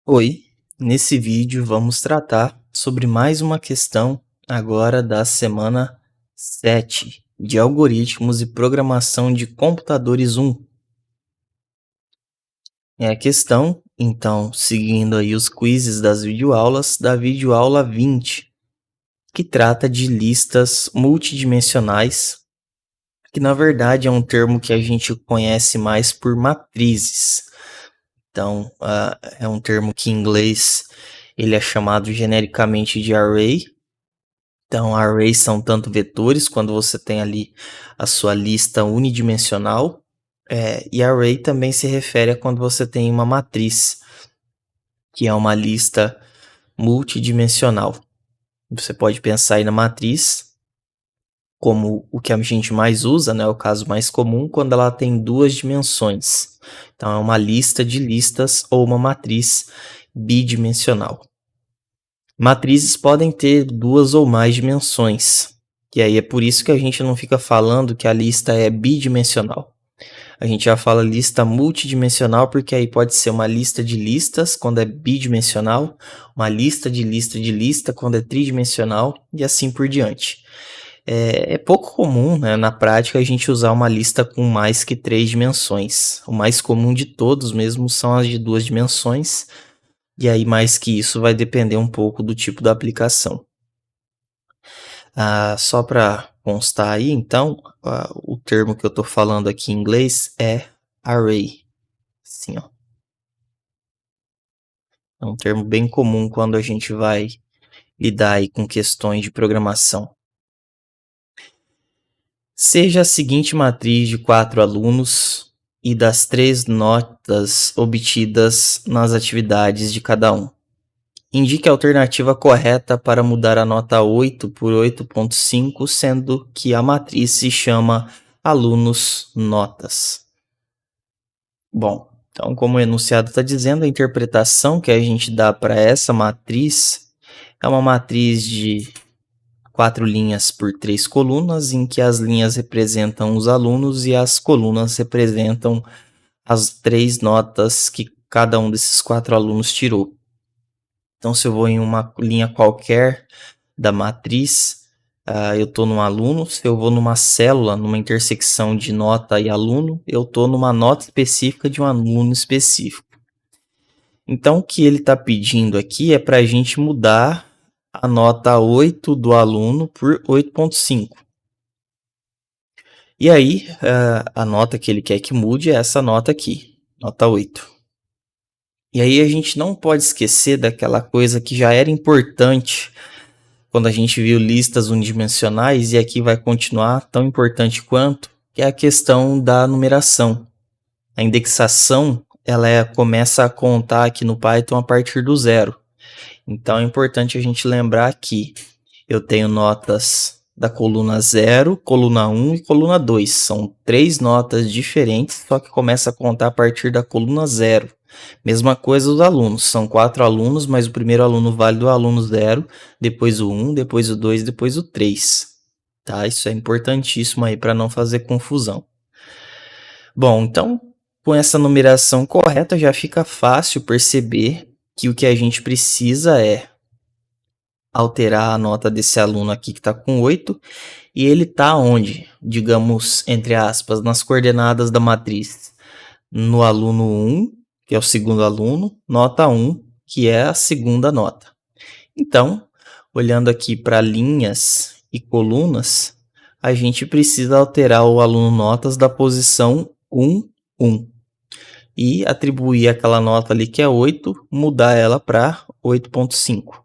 Oi, nesse vídeo vamos tratar sobre mais uma questão agora da semana 7 de Algoritmos e Programação de Computadores 1. É a questão, então, seguindo aí os quizzes das videoaulas, da videoaula 20, que trata de listas multidimensionais, que na verdade é um termo que a gente conhece mais por matrizes. Então, é um termo que em inglês ele é chamado genericamente de array. Então, arrays são tanto vetores, quando você tem ali a sua lista unidimensional, e array também se refere a quando você tem uma matriz, que é uma lista multidimensional. Você pode pensar aí na matriz como o que a gente mais usa, né, o caso mais comum, quando ela tem duas dimensões. Então, é uma lista de listas ou uma matriz bidimensional. Matrizes podem ter duas ou mais dimensões, e aí é por isso que a gente não fica falando que a lista é bidimensional. A gente já fala lista multidimensional porque aí pode ser uma lista de listas quando é bidimensional, uma lista de lista quando é tridimensional e assim por diante. É pouco comum, né, na prática a gente usar uma lista com mais que 3 dimensões. O mais comum de todos mesmo são as de 2 dimensões, e aí mais que isso vai depender um pouco do tipo da aplicação. Só para constar aí, então, o termo que eu estou falando aqui em inglês é array. Assim, ó. É um termo bem comum quando a gente vai lidar aí com questões de programação. Seja a seguinte matriz de 4 alunos e das 3 notas obtidas nas atividades de cada um. Indique a alternativa correta para mudar a nota 8 por 8.5, sendo que a matriz se chama alunos notas. Bom, então como o enunciado está dizendo, a interpretação que a gente dá para essa matriz é uma matriz de 4 linhas por 3 colunas, em que as linhas representam os alunos e as colunas representam as 3 notas que cada um desses 4 alunos tirou. Então, se eu vou em uma linha qualquer da matriz, eu estou num aluno. Se eu vou numa célula, numa intersecção de nota e aluno, eu estou numa nota específica de um aluno específico. Então, o que ele está pedindo aqui é para a gente mudar a nota 8 do aluno por 8.5. E aí, a nota que ele quer que mude é essa nota aqui, nota 8. E aí a gente não pode esquecer daquela coisa que já era importante quando a gente viu listas unidimensionais, e aqui vai continuar tão importante quanto, que é a questão da numeração. A indexação, ela começa a contar aqui no Python a partir do 0. Então é importante a gente lembrar que eu tenho notas da coluna 0, coluna 1 e coluna 2. São 3 notas diferentes, só que começa a contar a partir da coluna 0. Mesma coisa os alunos, são 4 alunos, mas o primeiro aluno vale do aluno 0, depois o 1, depois o 2, depois o 3. Tá? Isso é importantíssimo aí para não fazer confusão. Bom, então, com essa numeração correta, já fica fácil perceber que o que a gente precisa é alterar a nota desse aluno aqui que está com 8, e ele está onde? Digamos, entre aspas, nas coordenadas da matriz. No aluno 1, que é o segundo aluno, nota 1, que é a segunda nota. Então, olhando aqui para linhas e colunas, a gente precisa alterar o aluno notas da posição 1, 1. E atribuir aquela nota ali que é 8, mudar ela para 8.5.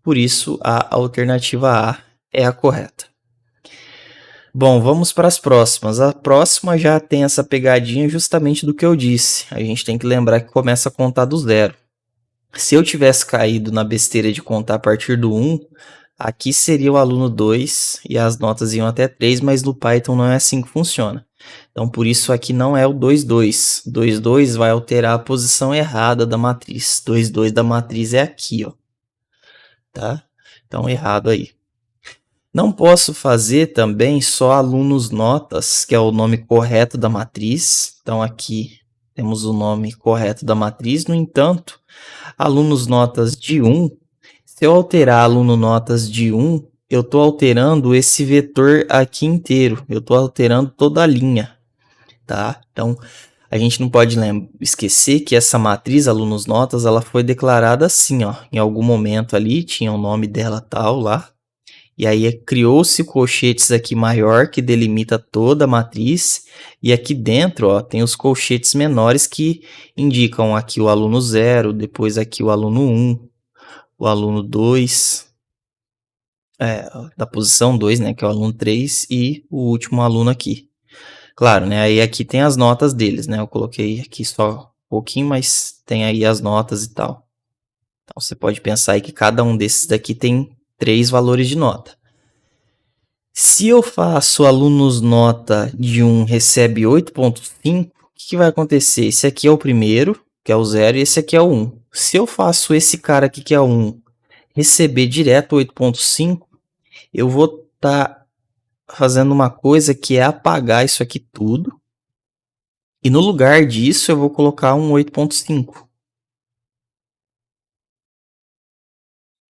Por isso, a alternativa A é a correta. Bom, vamos para as próximas. A próxima já tem essa pegadinha justamente do que eu disse. A gente tem que lembrar que começa a contar do 0. Se eu tivesse caído na besteira de contar a partir do 1, aqui seria o aluno 2 e as notas iam até 3, mas no Python não é assim que funciona. Então, por isso aqui não é o 2,2. 2,2 vai alterar a posição errada da matriz. 2,2 da matriz é aqui, ó. Tá? Então, errado aí. Não posso fazer também só alunos notas, que é o nome correto da matriz. Então, aqui temos o nome correto da matriz. No entanto, alunos notas de 1, se eu alterar aluno notas de 1, eu estou alterando esse vetor aqui inteiro, eu estou alterando toda a linha, tá? Então, a gente não pode esquecer que essa matriz alunos notas, ela foi declarada assim, ó, em algum momento ali, tinha o nome dela tal lá, e aí criou-se colchetes aqui maior que delimita toda a matriz, e aqui dentro, ó, tem os colchetes menores que indicam aqui o aluno 0, depois aqui o aluno 1, o aluno 2, da posição 2, né, que é o aluno 3, e o último aluno aqui. Claro, né, aí aqui tem as notas deles, né, eu coloquei aqui só um pouquinho, mas tem aí as notas e tal. Então, você pode pensar aí que cada um desses daqui tem 3 valores de nota. Se eu faço alunos nota de 1 recebe 8.5, o que vai acontecer? Esse aqui é o primeiro, que é o 0, e esse aqui é o 1. Se eu faço esse cara aqui, que é o 1, receber direto 8.5, eu vou estar fazendo uma coisa que é apagar isso aqui tudo. E no lugar disso, eu vou colocar um 8.5.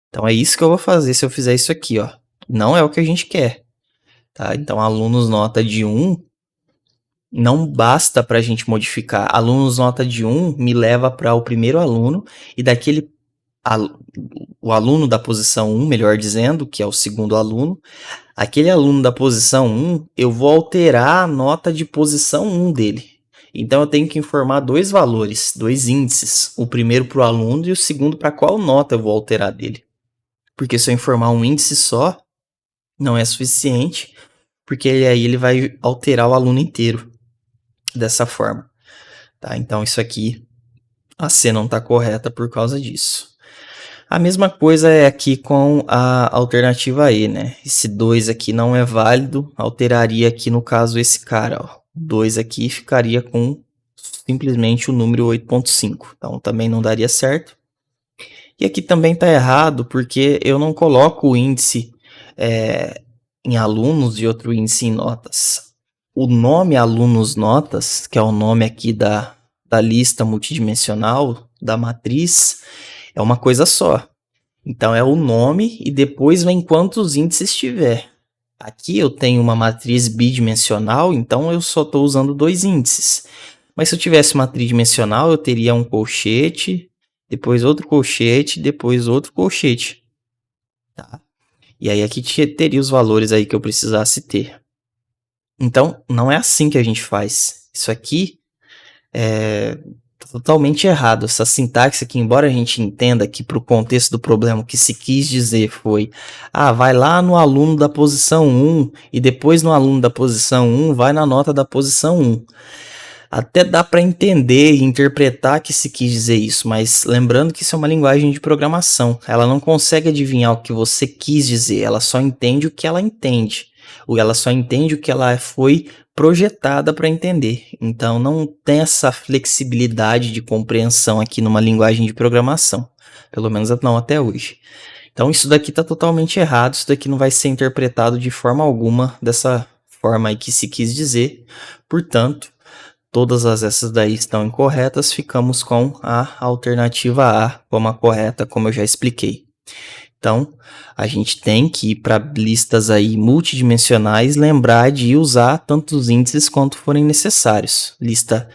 Então, é isso que eu vou fazer se eu fizer isso aqui, ó. Não é o que a gente quer. Tá? Então, alunos nota de 1 não basta para a gente modificar. Alunos nota de 1 me leva para o primeiro aluno, e daquele o aluno da posição 1, melhor dizendo, que é o segundo aluno, aquele aluno da posição 1, eu vou alterar a nota de posição 1 dele. Então, eu tenho que informar 2 valores, 2 índices. O primeiro para o aluno e o segundo para qual nota eu vou alterar dele. Porque se eu informar um índice só, não é suficiente, porque aí ele vai alterar o aluno inteiro dessa forma. Tá? Então, isso aqui, a C não está correta por causa disso. A mesma coisa é aqui com a alternativa E, né? Esse 2 aqui não é válido, alteraria aqui no caso esse cara, ó. 2 aqui ficaria com simplesmente o número 8.5, então também não daria certo. E aqui também está errado, porque eu não coloco o índice em alunos e outro índice em notas. O nome alunos notas, que é o nome aqui da lista multidimensional, da matriz, é uma coisa só. Então, é o nome e depois vem quantos índices tiver. Aqui eu tenho uma matriz bidimensional, então eu só estou usando 2 índices. Mas se eu tivesse uma tridimensional, eu teria um colchete, depois outro colchete, depois outro colchete. Tá? E aí aqui teria os valores aí que eu precisasse ter. Então, não é assim que a gente faz. Isso aqui é totalmente errado. Essa sintaxe aqui, embora a gente entenda que para o contexto do problema o que se quis dizer foi vai lá no aluno da posição 1 e depois no aluno da posição 1 vai na nota da posição 1. Até dá para entender e interpretar que se quis dizer isso, mas lembrando que isso é uma linguagem de programação. Ela não consegue adivinhar o que você quis dizer, ela só entende o que ela entende. Ou ela só entende o que ela foi projetada para entender. Então não tem essa flexibilidade de compreensão aqui numa linguagem de programação. Pelo menos não até hoje. Então isso daqui está totalmente errado, isso daqui não vai ser interpretado de forma alguma dessa forma aí que se quis dizer. Portanto, todas essas daí estão incorretas, ficamos com a alternativa A como a correta, como eu já expliquei. Então, a gente tem que ir para listas aí multidimensionais, lembrar de usar tantos índices quanto forem necessários. Lista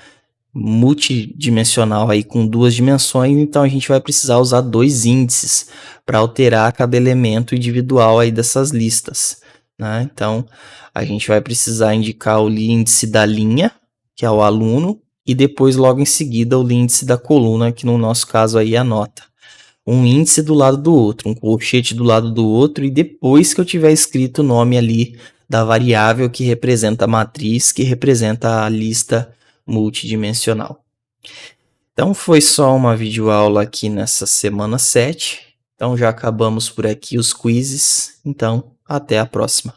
multidimensional aí com 2 dimensões, então a gente vai precisar usar 2 índices para alterar cada elemento individual aí dessas listas, né? Então, a gente vai precisar indicar o índice da linha, que é o aluno, e depois logo em seguida o índice da coluna, que no nosso caso aí é a nota. Um índice do lado do outro, um colchete do lado do outro, e depois que eu tiver escrito o nome ali da variável que representa a matriz, que representa a lista multidimensional. Então foi só uma videoaula aqui nessa semana 7. Então já acabamos por aqui os quizzes. Então até a próxima.